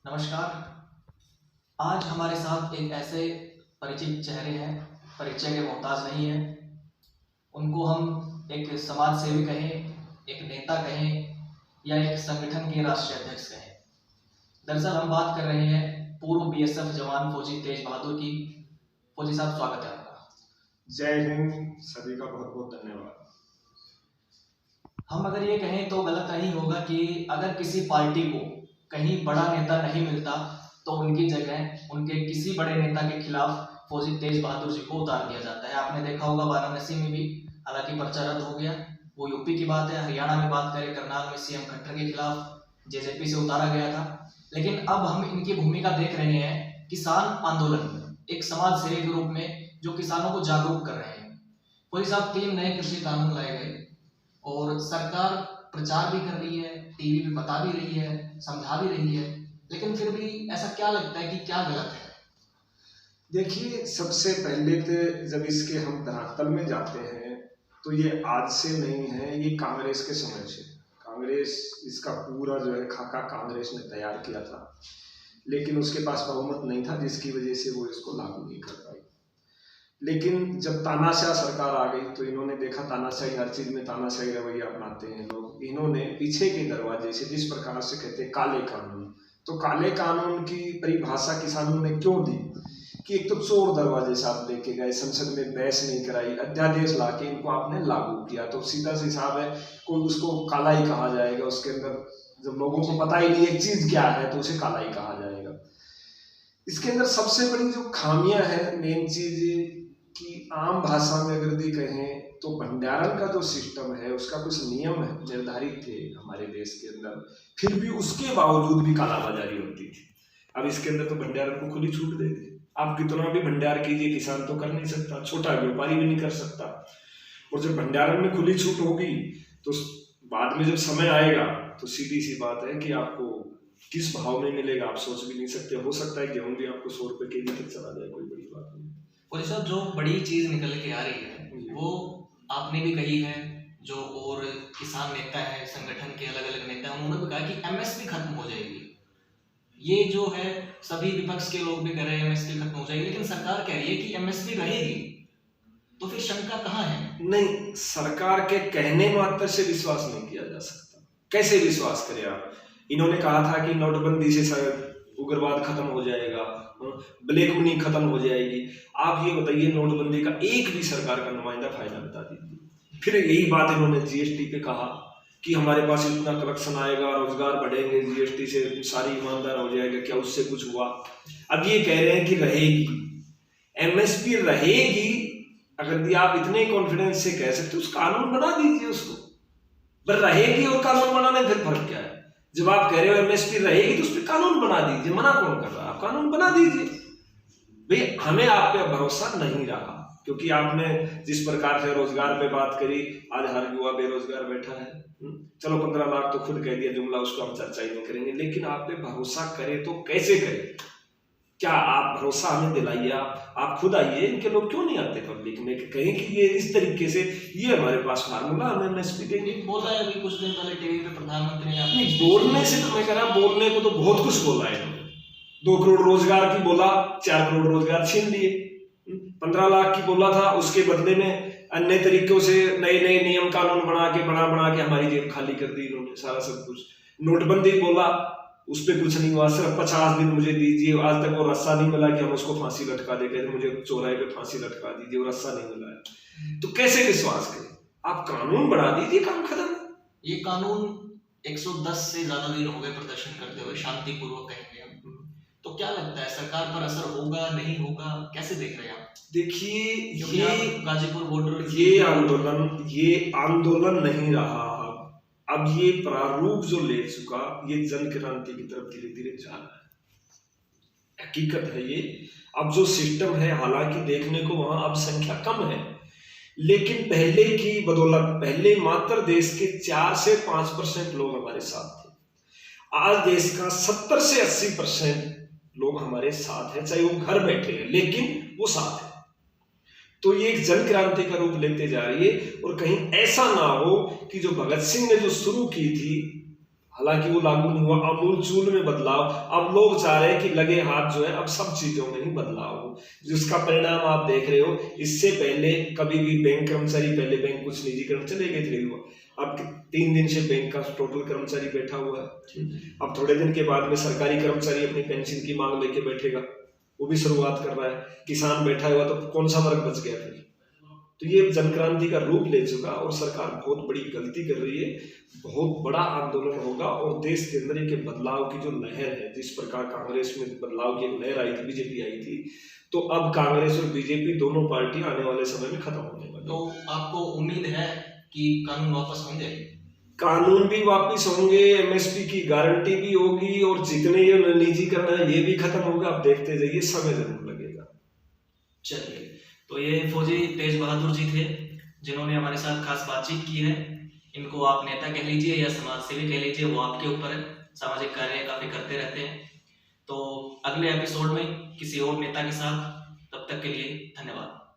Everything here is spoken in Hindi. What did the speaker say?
नमस्कार। आज हमारे साथ एक ऐसे परिचित चेहरे हैं, परिचय के मोहताज नहीं हैं। उनको हम एक समाज सेवी कहें, एक नेता कहें या एक संगठन के राष्ट्रीय अध्यक्ष कहें। दरअसल हम बात कर रहे हैं पूर्व बीएसएफ जवान फौजी तेज बहादुर की। फौजी साहब, स्वागत है आपका। जय हिंद। सभी का बहुत बहुत धन्यवाद। हम अगर ये कहें तो गलत नहीं होगा कि अगर किसी पार्टी को कहीं बड़ा नेता नहीं मिलता तो उनकी जगह उनके किसी बड़े नेता के खिलाफ फौजी तेज बहादुर जी को उतार दिया जाता है। आपने देखा होगा वाराणसी में भी, हालांकि पर्चा रद्द हो गया, वो यूपी की बात है। हरियाणा में बात करें, करनाल में सीएम खट्टर के खिलाफ जेजेपी से उतारा गया था। लेकिन अब हम इनकी भूमिका देख रहे हैं किसान आंदोलन, एक समाज सेवी के रूप में जो किसानों को जागरूक कर रहे हैं। फौजी साहब, 3 नए कृषि कानून लाए गए और सरकार प्रचार भी कर रही है, टीवी पे बता भी रही है, समझा भी रही है, लेकिन फिर भी ऐसा क्या लगता है कि क्या गलत है? देखिए, सबसे पहले तो जब इसके हम धरातल में जाते हैं तो ये आज से नहीं है, ये कांग्रेस के समय से। कांग्रेस इसका पूरा जो है खाका कांग्रेस ने तैयार किया था, लेकिन उसके पास बहुमत नहीं था, जिसकी वजह से वो इसको लागू नहीं कर पाई। लेकिन जब तानाशाह सरकार आ गई तो इन्होंने देखा तानाशाही, हर चीज में तानाशाही रवैया अपनाते हैं लोग। इन्होंने पीछे के दरवाजे से, जिस प्रकार से कहते हैं काले कानून, तो काले कानून की परिभाषा किसानों ने क्यों दी कि एक तो चोर दरवाजे से आप लेके गए, संसद में बहस नहीं कराई, अध्यादेश लाके इनको आपने लागू किया, तो सीधा सा हिसाब है, कोई उसको काला ही कहा जाएगा। उसके अंदर जब लोगों को पता ही नहीं एक चीज क्या है तो उसे काला ही कहा जाएगा। इसके अंदर सबसे बड़ी जो खामियां है, मेन चीज कि आम भाषा में अगर दी कहें तो भंडारण का जो सिस्टम है उसका कुछ नियम है निर्धारित थे हमारे देश के अंदर, फिर भी उसके बावजूद भी कालाबाजारी होती थी। अब इसके अंदर तो भंडारण को खुली छूट दे दी, आप कितना भी भंडार कीजिए, किसान तो कर नहीं सकता, छोटा व्यापारी भी नहीं कर सकता। और जब भंडारण में खुली छूट होगी तो बाद में जब समय आएगा तो सीधी सी बात है कि आपको किस भाव में मिलेगा आप सोच भी नहीं सकते। हो सकता है गेहूं भी आपको 100 रुपए केजी तक चला जाए, कोई बड़ी बात नहीं। और साहब, जो बड़ी चीज निकल के आ रही है वो आपने भी कही है, जो और किसान नेता है, संगठन के अलग अलग नेता हैं, उन्होंने भी कहा कि एमएसपी खत्म हो जाएगी। ये जो है सभी विपक्ष के लोग भी कह रहे हैं एमएसपी खत्म हो जाएगी, लेकिन सरकार कह रही है कि एमएसपी रहेगी। तो फिर शंका कहाँ है? नहीं, सरकार के कहने मात्र से विश्वास नहीं किया जा सकता। कैसे विश्वास करें आप? इन्होंने कहा था कि नोटबंदी से उग्रवाद खत्म हो जाएगा, ब्लैक मनी खत्म हो जाएगी। आप ये बताइए, नोटबंदी का एक भी सरकार का नुमाइंदा फायदा बता दीजिए। फिर यही बात इन्होंने जीएसटी पे कहा कि हमारे पास इतना कलेक्शन आएगा, रोजगार बढ़ेंगे, जीएसटी से सारी ईमानदार हो जाएगा। क्या उससे कुछ हुआ? अब ये कह रहे हैं कि रहेगी, एमएसपी रहेगी। अगर आप इतने कॉन्फिडेंस से कह सकते, उस कानून बना दीजिए उसको। पर रहेगी और कानून बनाने फिर फर्क क्या है? जब आप कह रहे हो एमएसपी रहेगी तो उस पर कानून बना दीजिए, मना कौन कर रहा है? आप कानून बना दीजिए। भाई, हमें आप पे भरोसा नहीं रहा, क्योंकि आपने जिस प्रकार से रोजगार पे बात करी, आज हर युवा बेरोजगार बैठा है। चलो 15 लाख तो खुद कह दिया जुमला, उसको हम चर्चा ही नहीं करेंगे, लेकिन आप पे भरोसा करें तो कैसे करें? क्या आप भरोसा हमें दिलाइए, आप खुद आइए। इनके लोग क्यों नहीं आते पब्लिक में, कहें कि ये इस तरीके से, ये हमारे पास फार्मूला, हमें एमएसपी देंगे। बोला है अभी कुछ दिन पहले टीवी पे प्रधानमंत्री ने अपनी बोलने से तो मैं कह रहा, बोलने को तो बहुत कुछ बोला है इन्होंने। 2 करोड़ रोजगार की बोला, 4 करोड़ रोजगार छीन लिए। 15 लाख की बोला था, उसके बदले में अन्य तरीकों से नए नए नियम कानून बना के हमारी जेब खाली कर दी इन्होंने, सारा सब कुछ। नोटबंदी बोला, उस पर कुछ नहीं हुआ, सिर्फ 50 दिन मुझे दीजिए। आज तक वो रस्सा नहीं मिला कि हम उसको फांसी लटका दे, कहते मुझे चौराहे पे फांसी लटका दीजिए, वो रस्सा नहीं मिला है। तो कैसे विश्वास करें? आप कानून बढ़ा दीजिए, काम खत्म। ये कानून 110 से ज्यादा दिन हो गए प्रदर्शन करते हुए, शांतिपूर्वक कहेंगे हम, तो क्या लगता है सरकार पर असर होगा, नहीं होगा? कैसे देख रहे हैं आप? देखिए, ये गाजीपुर बॉर्डर, ये आंदोलन नहीं रहा। अब ये प्रारूप जो ले चुका, ये जन क्रांति की तरफ धीरे धीरे जा रहा है। हकीकत है ये। अब जो सिस्टम है, हालांकि देखने को वहां अब संख्या कम है, लेकिन पहले की बदौलत, पहले मात्र देश के 4 से 5% लोग हमारे साथ थे। आज देश का 70 से 80% लोग हमारे साथ हैं, चाहे वो घर बैठे हैं, लेकिन वो साथ है। तो ये एक जन क्रांति का रूप लेते जा रही है। और कहीं ऐसा ना हो कि जो भगत सिंह ने जो शुरू की थी हालांकि वो लागू नहीं हुआ। अमूलचूल में बदलाव, अब लोग चाह रहे हैं कि लगे हाथ जो है अब सब चीजों में ही बदलाव हो, जिसका परिणाम आप देख रहे हो। इससे पहले कभी भी बैंक कर्मचारी, पहले बैंक कुछ निजीकरण चले गए थे, अब 3 दिन से बैंक का टोटल कर्मचारी बैठा हुआ है। अब थोड़े दिन के बाद में सरकारी कर्मचारी अपनी पेंशन की मांग लेके बैठेगा, वो भी शुरुआत कर रहा है। किसान बैठा हुआ, तो कौन सा वर्ग बच गया फिर? तो ये जनक्रांति का रूप ले चुका और सरकार बहुत बड़ी गलती कर रही है। बहुत बड़ा आंदोलन होगा और देश के अंदर एक बदलाव की जो लहर है, जिस प्रकार कांग्रेस में बदलाव की एक लहर आई थी, बीजेपी आई थी, तो अब कांग्रेस और बीजेपी दोनों पार्टी आने वाले समय में खत्म होने वाली। तो आपको उम्मीद है कि कानून वापस होंगे? कानून भी वापस होंगे, एमएसपी की गारंटी भी होगी, और जितने ये निजीकरण है ये भी खत्म होगा। आप देखते जाइए, समय जरूर लगेगा। चलिए, तो ये फौजी तेज बहादुर जी थे जिन्होंने हमारे साथ खास बातचीत की है। इनको आप नेता कह लीजिए या समाज सेवी कह लीजिए, वो आपके ऊपर है। सामाजिक कार्य काफी करते रहते हैं। तो अगले एपिसोड में किसी और नेता के साथ, तब तक के लिए धन्यवाद।